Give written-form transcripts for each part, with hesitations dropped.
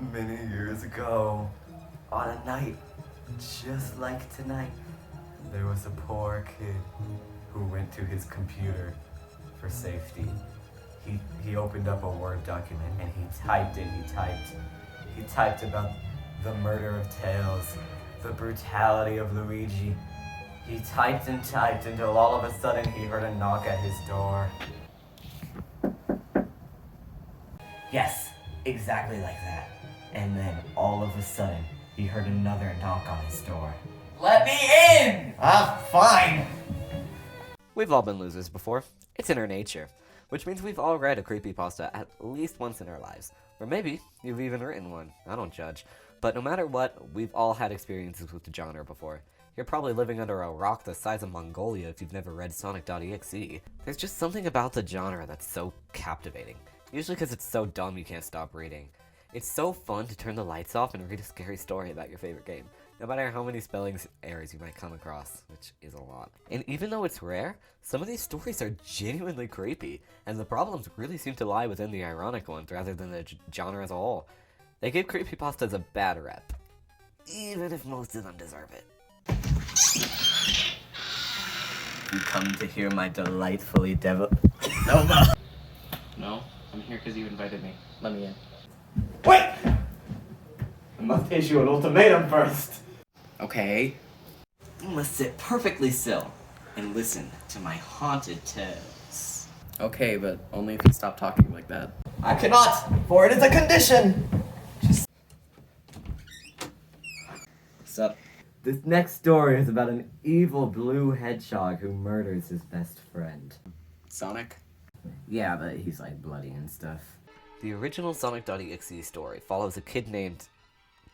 Many years ago, on a night just like tonight, there was a poor kid who went to his computer for safety. He opened up a Word document and he typed about the murder of Tails, the brutality of Luigi. He typed until all of a sudden he heard a knock at his door. Yes, exactly like that. And then all of a sudden he heard another knock on his door. Let me in! Ah, fine! We've all been losers before. It's in our nature. Which means we've all read a creepypasta at least once in our lives. Or maybe you've even written one. I don't judge. But no matter what, we've all had experiences with the genre before. You're probably living under a rock the size of Mongolia if you've never read Sonic.Exe. There's just something about the genre that's so captivating. Usually because it's so dumb you can't stop reading. It's so fun to turn the lights off and read a scary story about your favorite game, no matter how many spelling errors you might come across, which is a lot. And even though it's rare, some of these stories are genuinely creepy, and the problems really seem to lie within the ironic ones rather than the genre as a whole. They give creepypastas a bad rep, even if most of them deserve it. You come to hear my delightfully No, I'm here because you invited me. Let me in. Wait! I must issue an ultimatum first. Okay. You must sit perfectly still and listen to my haunted tales. Okay, but only if you stop talking like that. I cannot, for it is a condition. What's up? This next story is about an evil blue hedgehog who murders his best friend. Sonic? Yeah, but he's like bloody and stuff. The original Sonic.Exe story follows a kid named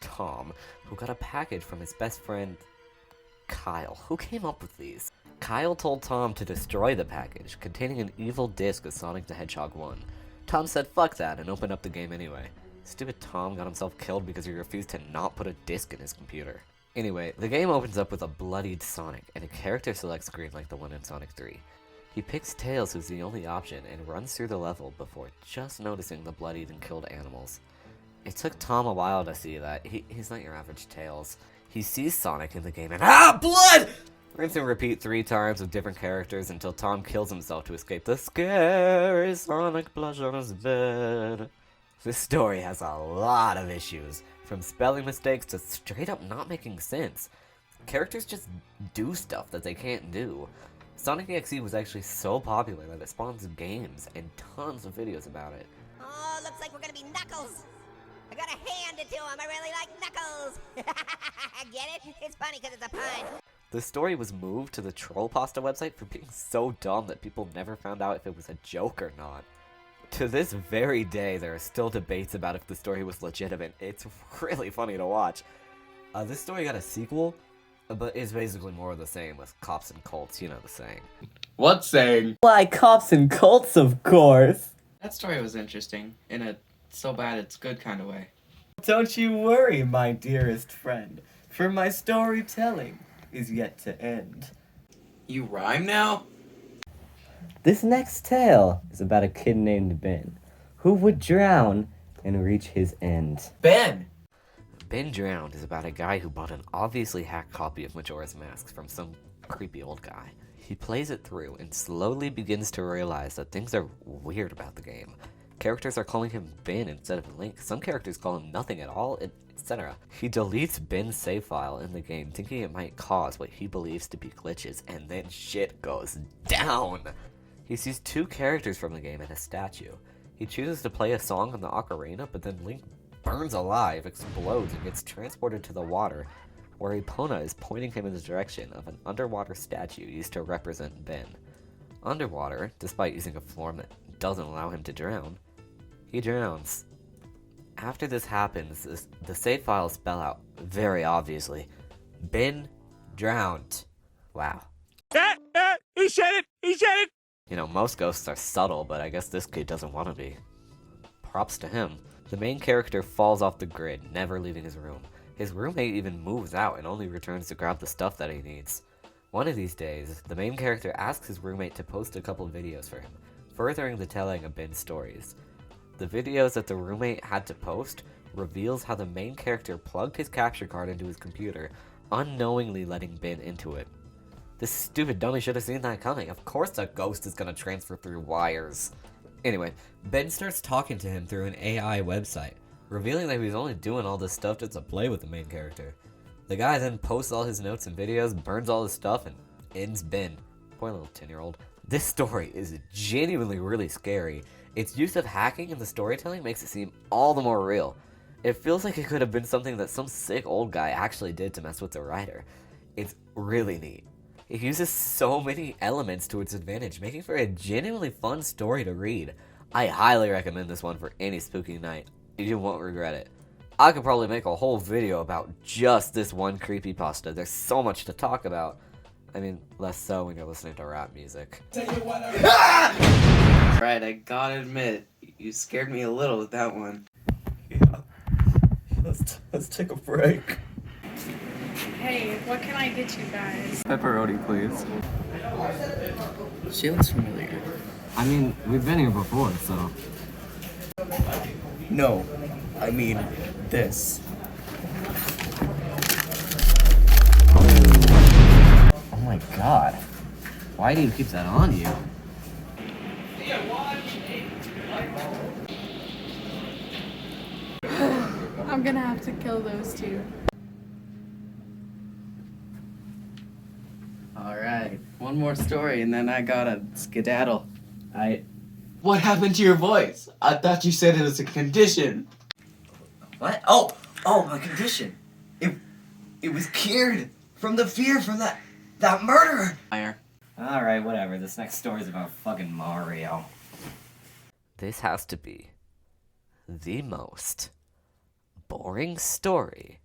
Tom who got a package from his best friend Kyle. Who came up with these? Kyle told Tom to destroy the package containing an evil disc of Sonic the Hedgehog 1. Tom said fuck that and opened up the game anyway. Stupid Tom got himself killed because he refused to not put a disc in his computer. Anyway, the game opens up with a bloodied Sonic and a character select screen like the one in Sonic 3. He picks Tails, who's the only option, and runs through the level before just noticing the bloodied and killed animals. It took Tom a while to see that. He's not your average Tails. He sees Sonic in the game and blood! Rinse and repeat 3 times with different characters until Tom kills himself to escape the scary Sonic Pleasure's bed. This story has a lot of issues, from spelling mistakes to straight up not making sense. Characters just do stuff that they can't do. Sonic.Exe was actually so popular that it spawns games and tons of videos about it. Oh, looks like we're gonna be Knuckles. I gotta hand it to him. I really like Knuckles. Get it? It's funny because it's a pun. The story was moved to the Trollpasta website for being so dumb that people never found out if it was a joke or not. To this very day, there are still debates about if the story was legitimate. It's really funny to watch. This story got a sequel, but it's basically more of the same with cops and cults, you know the saying. What saying? Why, cops and cults, of course. That story was interesting, in a so bad it's good kind of way. Don't you worry, my dearest friend, for my storytelling is yet to end. You rhyme now? This next tale is about a kid named Ben, who would drown and reach his end. Ben! Ben Drowned is about a guy who bought an obviously hacked copy of Majora's Mask from some creepy old guy. He plays it through and slowly begins to realize that things are weird about the game. Characters are calling him Ben instead of Link, some characters call him nothing at all, etc. He deletes Ben's save file in the game thinking it might cause what he believes to be glitches, and then shit goes down! He sees 2 characters from the game and a statue. He chooses to play a song on the ocarina, but then Link burns alive, explodes, and gets transported to the water, where Epona is pointing him in the direction of an underwater statue used to represent Ben. Underwater, despite using a form that doesn't allow him to drown, he drowns. After this happens, the save files spell out, very obviously, Ben drowned. Wow. He said it! He said it! You know, most ghosts are subtle, but I guess this kid doesn't want to be. Props to him. The main character falls off the grid, never leaving his room. His roommate even moves out and only returns to grab the stuff that he needs. One of these days, the main character asks his roommate to post a couple videos for him, furthering the telling of Ben's stories. The videos that the roommate had to post reveals how the main character plugged his capture card into his computer, unknowingly letting Ben into it. This stupid dummy should have seen that coming. Of course the ghost is gonna transfer through wires. Anyway, Ben starts talking to him through an AI website, revealing that he was only doing all this stuff just to play with the main character. The guy then posts all his notes and videos, burns all his stuff, and ends Ben. Poor little 10-year-old. This story is genuinely really scary. Its use of hacking in the storytelling makes it seem all the more real. It feels like it could have been something that some sick old guy actually did to mess with the writer. It's really neat. It uses so many elements to its advantage, making for a genuinely fun story to read. I highly recommend this one for any spooky night. You won't regret it. I could probably make a whole video about just this one creepypasta. There's so much to talk about. I mean, less so when you're listening to rap music. Right, I gotta admit, you scared me a little with that one. Yeah. Let's take a break. Hey, what can I get you guys? Pepperoni, please. She looks familiar. I mean, we've been here before, so. No, I mean this. Oh my god. Why do you keep that on you? I'm gonna have to kill those two. Alright, one more story and then I gotta skedaddle. What happened to your voice? I thought you said it was a condition. What? Oh, my condition. It was cured from the fear from that murderer. Alright, whatever. This next story's about fucking Mario. This has to be the most boring story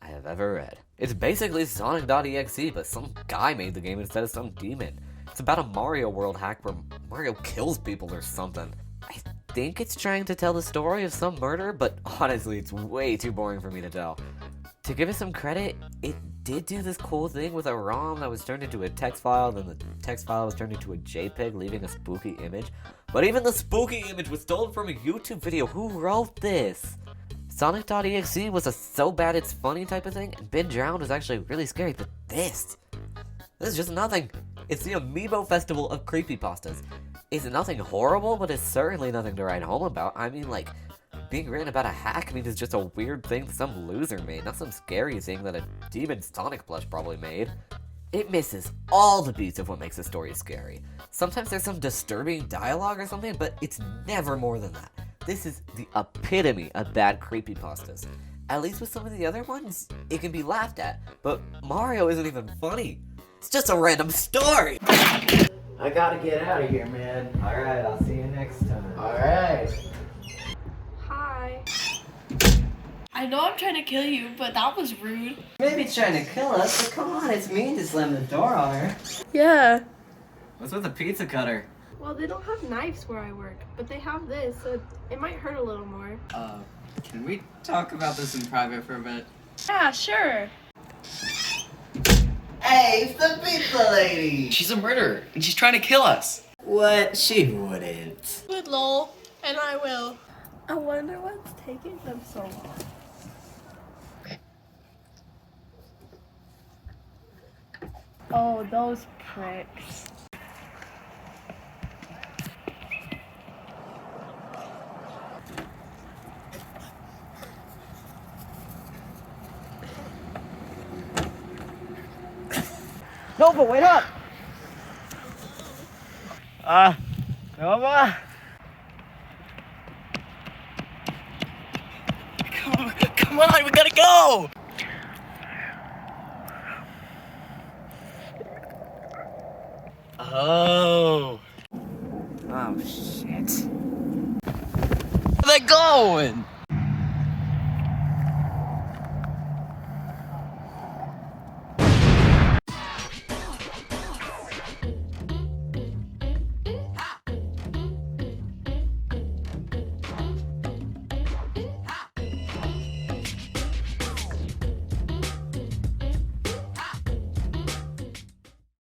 I have ever read. It's basically Sonic.Exe, but some guy made the game instead of some demon. It's about a Mario World hack where Mario kills people or something. I think it's trying to tell the story of some murder, but honestly, it's way too boring for me to tell. To give it some credit, it did do this cool thing with a ROM that was turned into a text file, then the text file was turned into a JPEG, leaving a spooky image. But even the spooky image was stolen from a YouTube video. Who wrote this? Sonic.Exe was a so bad it's funny type of thing, and Ben Drowned was actually really scary, but this is just nothing. It's the Amiibo Festival of Creepypastas. It's nothing horrible, but it's certainly nothing to write home about. I mean, like, being written about a hack means it's just a weird thing that some loser made, not some scary thing that a demon Sonic plush probably made. It misses all the beats of what makes a story scary. Sometimes there's some disturbing dialogue or something, but it's never more than that. This is the epitome of bad creepypastas. At least with some of the other ones, it can be laughed at, but Mario isn't even funny. It's just a random story! I gotta get out of here, man. Alright, I'll see you next time. Alright. Hi. I know I'm trying to kill you, but that was rude. Maybe trying to kill us, but come on, it's mean to slam the door on her. Yeah. What's with the pizza cutter? Well, they don't have knives where I work, but they have this, so it might hurt a little more. Can we talk about this in private for a bit? Yeah, sure. Hey, it's the pizza lady! She's a murderer, and she's trying to kill us. What? She wouldn't. Good lol, and I will. I wonder what's taking them so long. Oh, those pricks. No, but wait up! Nova? Come on, we gotta go! Oh. Oh, shit. Where are they going?